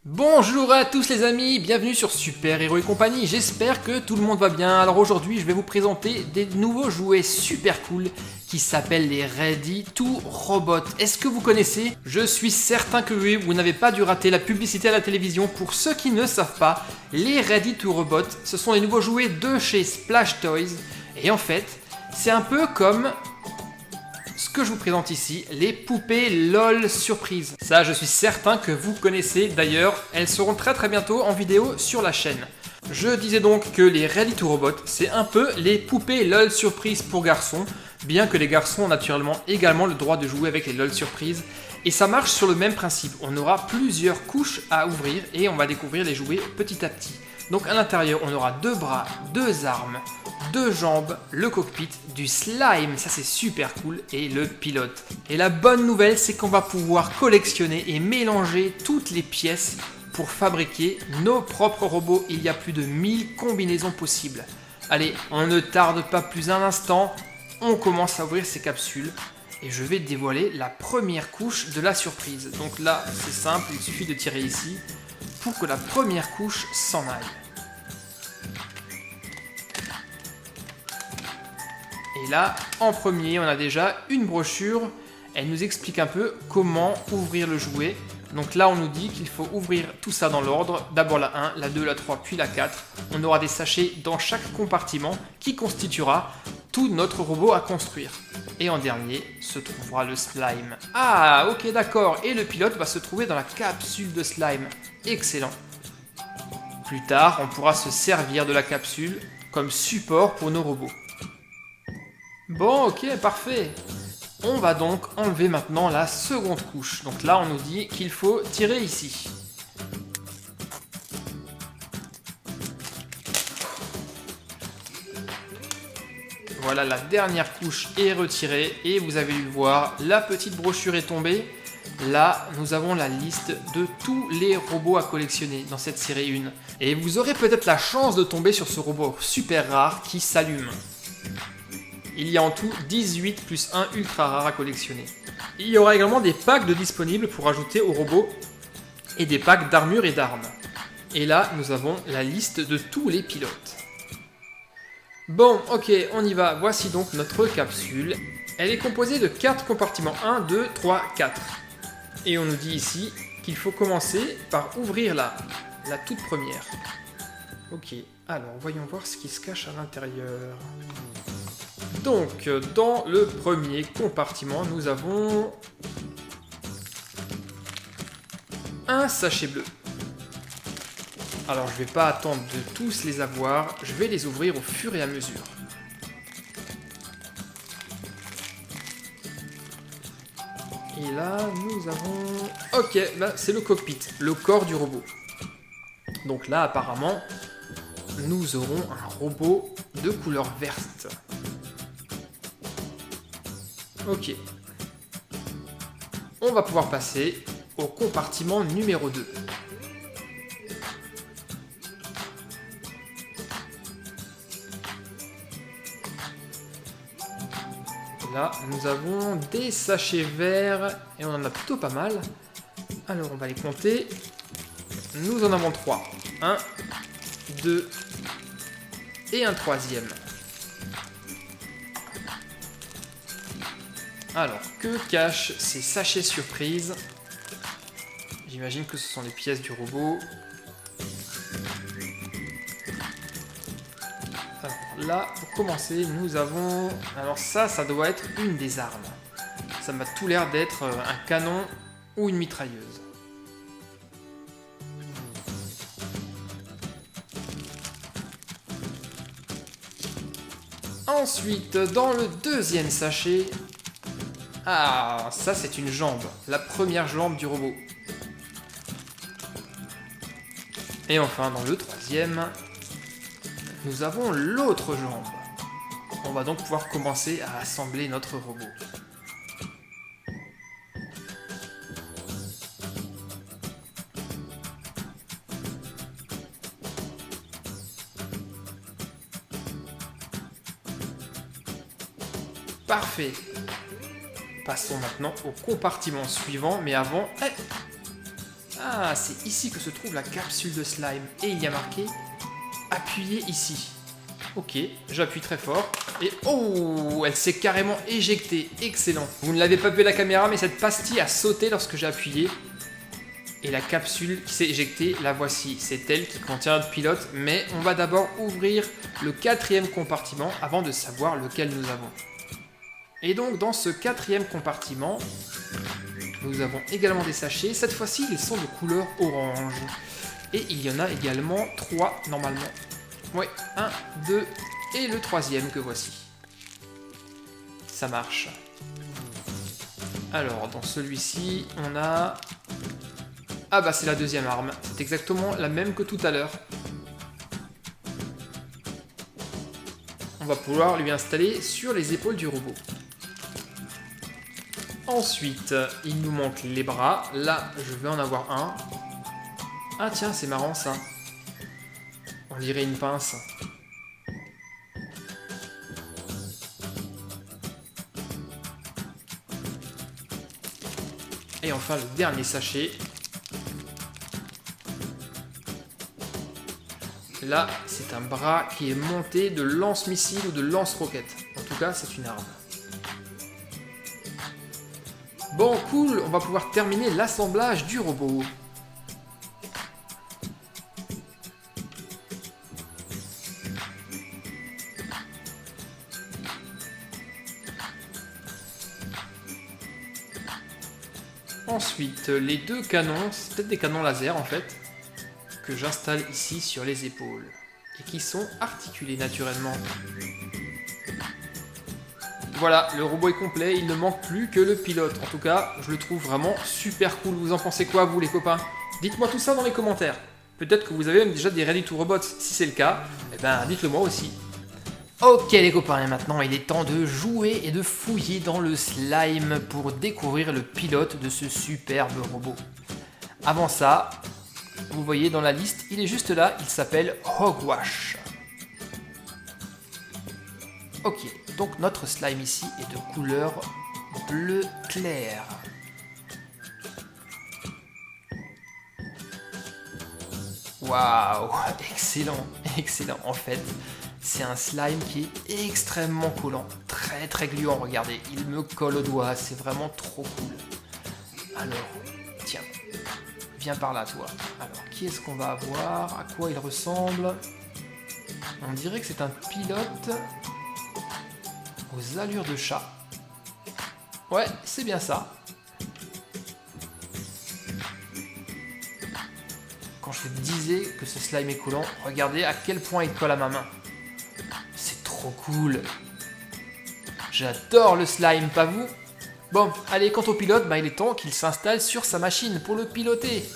Bonjour à tous les amis, bienvenue sur Super Héros et compagnie, j'espère que tout le monde va bien. Alors aujourd'hui je vais vous présenter des nouveaux jouets super cool qui s'appellent les Ready to Robot. Est-ce que vous connaissez? Je suis certain que oui, vous n'avez pas dû rater la publicité à la télévision. Pour ceux qui ne savent pas, les Ready to Robot, ce sont les nouveaux jouets de chez Splash Toys. Et en fait, c'est un peu comme ce que je vous présente ici, les poupées LOL Surprise. Ça, je suis certain que vous connaissez. D'ailleurs, elles seront très bientôt en vidéo sur la chaîne. Je disais donc que les Ready to Robot, c'est un peu les poupées LOL Surprise pour garçons, bien que les garçons ont naturellement également le droit de jouer avec les LOL Surprise. Et ça marche sur le même principe. On aura plusieurs couches à ouvrir et on va découvrir les jouets petit à petit. Donc à l'intérieur, on aura deux bras, deux armes, deux jambes, le cockpit, du slime, ça c'est super cool, et le pilote. Et la bonne nouvelle, c'est qu'on va pouvoir collectionner et mélanger toutes les pièces pour fabriquer nos propres robots. Il y a plus de 1000 combinaisons possibles. Allez, on ne tarde pas plus un instant, on commence à ouvrir ces capsules. Et je vais dévoiler la première couche de la surprise. Donc là, c'est simple, il suffit de tirer ici pour que la première couche s'en aille. Et là, en premier, on a déjà une brochure. Elle nous explique un peu comment ouvrir le jouet. Donc là, on nous dit qu'il faut ouvrir tout ça dans l'ordre. D'abord la 1, la 2, la 3, puis la 4. On aura des sachets dans chaque compartiment qui constituera tout notre robot à construire. Et en dernier se trouvera le slime. Ah, ok, d'accord. Et le pilote va se trouver dans la capsule de slime. Excellent. Plus tard, on pourra se servir de la capsule comme support pour nos robots. Bon, ok, parfait. On va donc enlever maintenant la seconde couche. Donc là, on nous dit qu'il faut tirer ici. Voilà, la dernière couche est retirée et vous avez dû voir, la petite brochure est tombée. Là, nous avons la liste de tous les robots à collectionner dans cette série 1. Et vous aurez peut-être la chance de tomber sur ce robot super rare qui s'allume. Il y a en tout 18 plus 1 ultra rare à collectionner. Il y aura également des packs de disponibles pour ajouter au robot et des packs d'armure et d'armes. Et là, nous avons la liste de tous les pilotes. Bon, ok, on y va. Voici donc notre capsule. Elle est composée de 4 compartiments. 1, 2, 3, 4. Et on nous dit ici qu'il faut commencer par ouvrir la toute première. Ok, alors voyons voir ce qui se cache à l'intérieur. Donc, dans le premier compartiment, nous avons un sachet bleu. Alors, je ne vais pas attendre de tous les avoir, je vais les ouvrir au fur et à mesure. Et là, nous avons... Ok, là, c'est le cockpit, le corps du robot. Donc là, apparemment, nous aurons un robot de couleur verte. Ok. On va pouvoir passer au compartiment numéro 2. Là, nous avons des sachets verts et on en a plutôt pas mal. Alors, on va les compter. Nous en avons 3. 1, 2 et un troisième. Alors, que cachent ces sachets surprises? J'imagine que ce sont les pièces du robot. Alors là, pour commencer, nous avons... Alors ça doit être une des armes. Ça m'a tout l'air d'être un canon ou une mitrailleuse. Ensuite, dans le deuxième sachet... Ah, ça c'est une jambe, la première jambe du robot. Et enfin, dans le troisième, nous avons l'autre jambe. On va donc pouvoir commencer à assembler notre robot. Parfait. Passons maintenant au compartiment suivant, mais avant... Ah, c'est ici que se trouve la capsule de slime. Et il y a marqué « Appuyez ici ». Ok, j'appuie très fort. Et oh, elle s'est carrément éjectée. Excellent. Vous ne l'avez pas vu à la caméra, mais cette pastille a sauté lorsque j'ai appuyé. Et la capsule qui s'est éjectée, la voici. C'est elle qui contient notre pilote. Mais on va d'abord ouvrir le 4e compartiment avant de savoir lequel nous avons. Et donc, dans ce 4e compartiment, nous avons également des sachets. Cette fois-ci, ils sont de couleur orange. Et il y en a également 3 normalement. Ouais, 1, 2 et le 3e que voici. Ça marche. Alors, dans celui-ci, on a... Ah bah c'est la 2e arme. C'est exactement la même que tout à l'heure. On va pouvoir lui installer sur les épaules du robot. Ensuite, il nous manque les bras. Là, je vais en avoir un. Ah tiens, c'est marrant ça. On dirait une pince. Et enfin, le dernier sachet. Là, c'est un bras qui est monté de lance-missile ou de lance-roquette. En tout cas, c'est une arme. Bon, cool, on va pouvoir terminer l'assemblage du robot. Ensuite, les 2 canons, c'est peut-être des canons laser en fait, que j'installe ici sur les épaules, et qui sont articulés naturellement. Voilà, le robot est complet, il ne manque plus que le pilote. En tout cas, je le trouve vraiment super cool. Vous en pensez quoi, vous les copains? Dites-moi tout ça dans les commentaires. Peut-être que vous avez même déjà des Ready to Robots. Si c'est le cas, eh ben dites-le moi aussi. Ok les copains, et maintenant il est temps de jouer et de fouiller dans le slime pour découvrir le pilote de ce superbe robot. Avant ça, vous voyez dans la liste, il est juste là, il s'appelle Hogwash. Ok, donc notre slime ici est de couleur bleu clair. Waouh, excellent, excellent. En fait, c'est un slime qui est extrêmement collant, très très gluant, regardez, il me colle au doigt, c'est vraiment trop cool. Alors, tiens, viens par là toi. Alors, qui est-ce qu'on va avoir? À quoi il ressemble? On dirait que c'est un pilote aux allures de chat. Ouais, c'est bien ça. Quand je te disais que ce slime est collant, regardez à quel point il colle à ma main. C'est trop cool. J'adore le slime, pas vous? Bon, allez, quant au pilote, il est temps qu'il s'installe sur sa machine pour le piloter.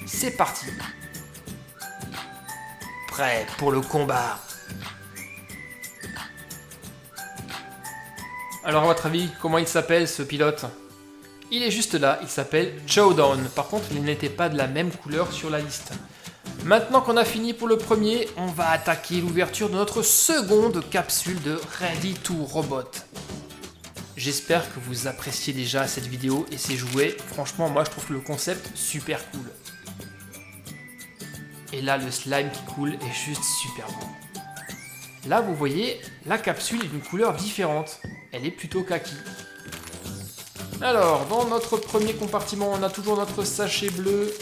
C'est parti. Prêt pour le combat. Alors à votre avis, comment il s'appelle ce pilote? Il est juste là, il s'appelle Chowdown. Par contre, il n'était pas de la même couleur sur la liste. Maintenant qu'on a fini pour le premier, on va attaquer l'ouverture de notre seconde capsule de Ready to Robot. J'espère que vous appréciez déjà cette vidéo et ces jouets. Franchement, moi je trouve le concept super cool. Et là, le slime qui coule est juste super beau. Là, vous voyez, la capsule est d'une couleur différente. Elle est plutôt kaki. Alors, dans notre premier compartiment, on a toujours notre sachet bleu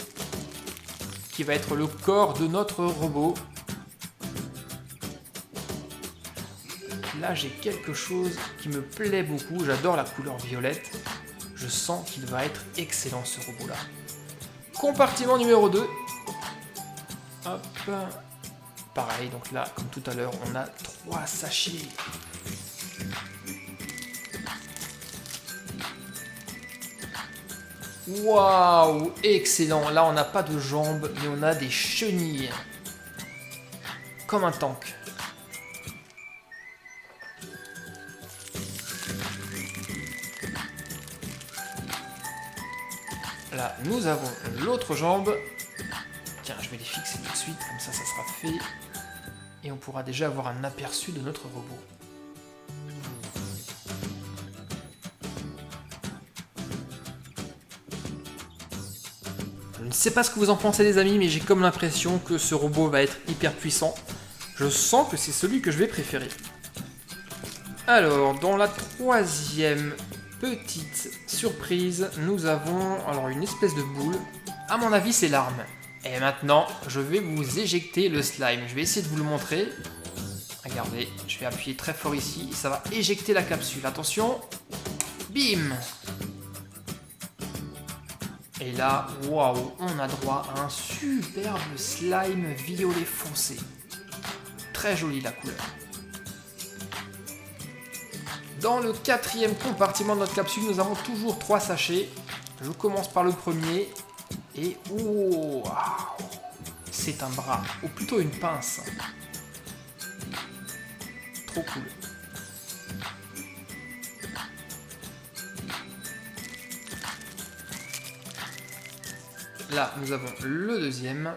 qui va être le corps de notre robot. Là, j'ai quelque chose qui me plaît beaucoup. J'adore la couleur violette. Je sens qu'il va être excellent, ce robot-là. Compartiment numéro 2. Hop. Pareil, donc là, comme tout à l'heure, on a 3 sachets. Waouh, excellent. Là, on n'a pas de jambes, mais on a des chenilles. Comme un tank. Là, nous avons l'autre jambe. Tiens, je vais les fixer tout de suite, comme ça sera fait. Et on pourra déjà avoir un aperçu de notre robot. ne sais pas ce que vous en pensez les amis, mais j'ai comme l'impression que ce robot va être hyper puissant. Je sens que c'est celui que je vais préférer. Alors, dans la troisième petite surprise, nous avons alors une espèce de boule. À mon avis, c'est l'arme. Et maintenant, je vais vous éjecter le slime. Je vais essayer de vous le montrer. Regardez, je vais appuyer très fort ici. Ça va éjecter la capsule. Attention. Bim! Et là, waouh, on a droit à un superbe slime violet foncé. Très jolie la couleur. Dans le quatrième compartiment de notre capsule, nous avons toujours 3 sachets. Je commence par le premier. Et waouh, c'est un bras, ou plutôt une pince. Trop cool. Là, nous avons le deuxième.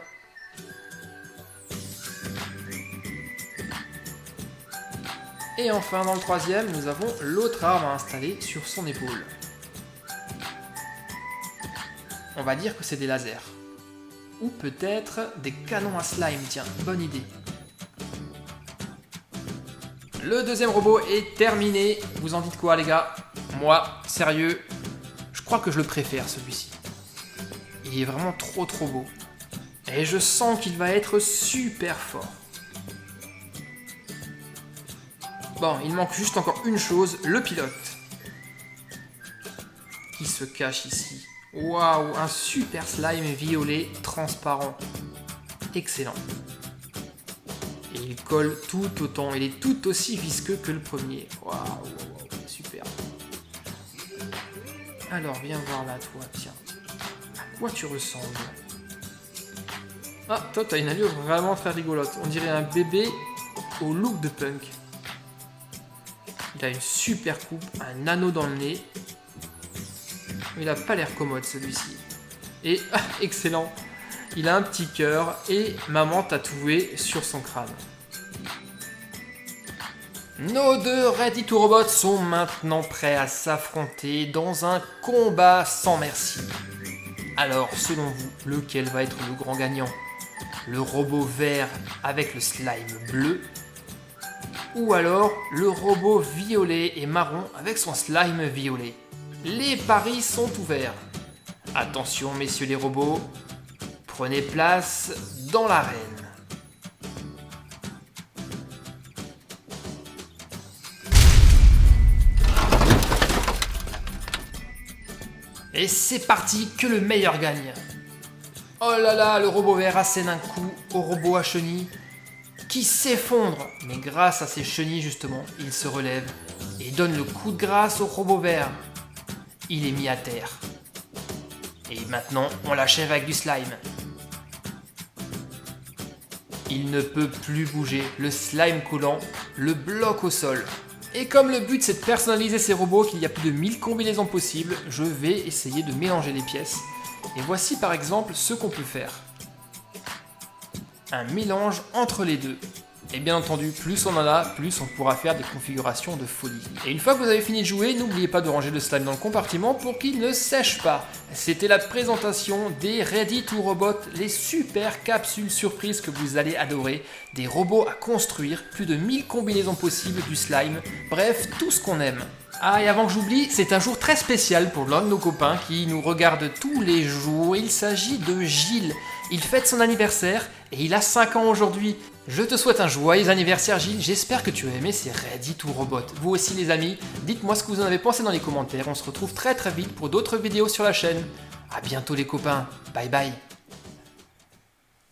Et enfin, dans le troisième, nous avons l'autre arme à installer sur son épaule. On va dire que c'est des lasers. Ou peut-être des canons à slime, tiens, bonne idée. Le deuxième robot est terminé. Vous en dites quoi les gars? Moi, sérieux, je crois que je le préfère celui-ci. Il est vraiment trop beau. Et je sens qu'il va être super fort. Bon, il manque juste encore une chose, le pilote. Qui se cache ici. Waouh, un super slime violet transparent. Excellent. Et il colle tout autant, il est tout aussi visqueux que le premier. Waouh, super. Alors, viens voir là, toi, tiens. À quoi tu ressembles? Ah, toi, t'as une allure vraiment très rigolote. On dirait un bébé au look de punk. Il a une super coupe, un anneau dans le nez. Il a pas l'air commode celui-ci. Et, excellent, il a un petit cœur et maman tatouée sur son crâne. Nos deux Ready to Robot sont maintenant prêts à s'affronter dans un combat sans merci. Alors, selon vous, lequel va être le grand gagnant? Le robot vert avec le slime bleu? Ou alors le robot violet et marron avec son slime violet? Les paris sont ouverts. Attention messieurs les robots, prenez place dans l'arène. Et c'est parti, que le meilleur gagne. Oh là là, le robot vert assène un coup au robot à chenilles qui s'effondre. Mais grâce à ses chenilles justement, il se relève et donne le coup de grâce au robot vert. Il est mis à terre. Et maintenant, on l'achève avec du slime. Il ne peut plus bouger, le slime collant le bloque au sol. Et comme le but c'est de personnaliser ces robots, qu'il y a plus de 1000 combinaisons possibles, je vais essayer de mélanger les pièces. Et voici par exemple ce qu'on peut faire. Un mélange entre les deux. Et bien entendu, plus on en a, plus on pourra faire des configurations de folie. Et une fois que vous avez fini de jouer, n'oubliez pas de ranger le slime dans le compartiment pour qu'il ne sèche pas. C'était la présentation des Ready to Robot, les super capsules surprises que vous allez adorer. Des robots à construire, plus de 1000 combinaisons possibles du slime, bref, tout ce qu'on aime. Ah, et avant que j'oublie, c'est un jour très spécial pour l'un de nos copains qui nous regarde tous les jours. Il s'agit de Gilles. Il fête son anniversaire et il a 5 ans aujourd'hui. Je te souhaite un joyeux anniversaire Gilles, j'espère que tu as aimé ces Ready to Robot. Vous aussi les amis, dites-moi ce que vous en avez pensé dans les commentaires. On se retrouve très vite pour d'autres vidéos sur la chaîne. A bientôt les copains, bye bye.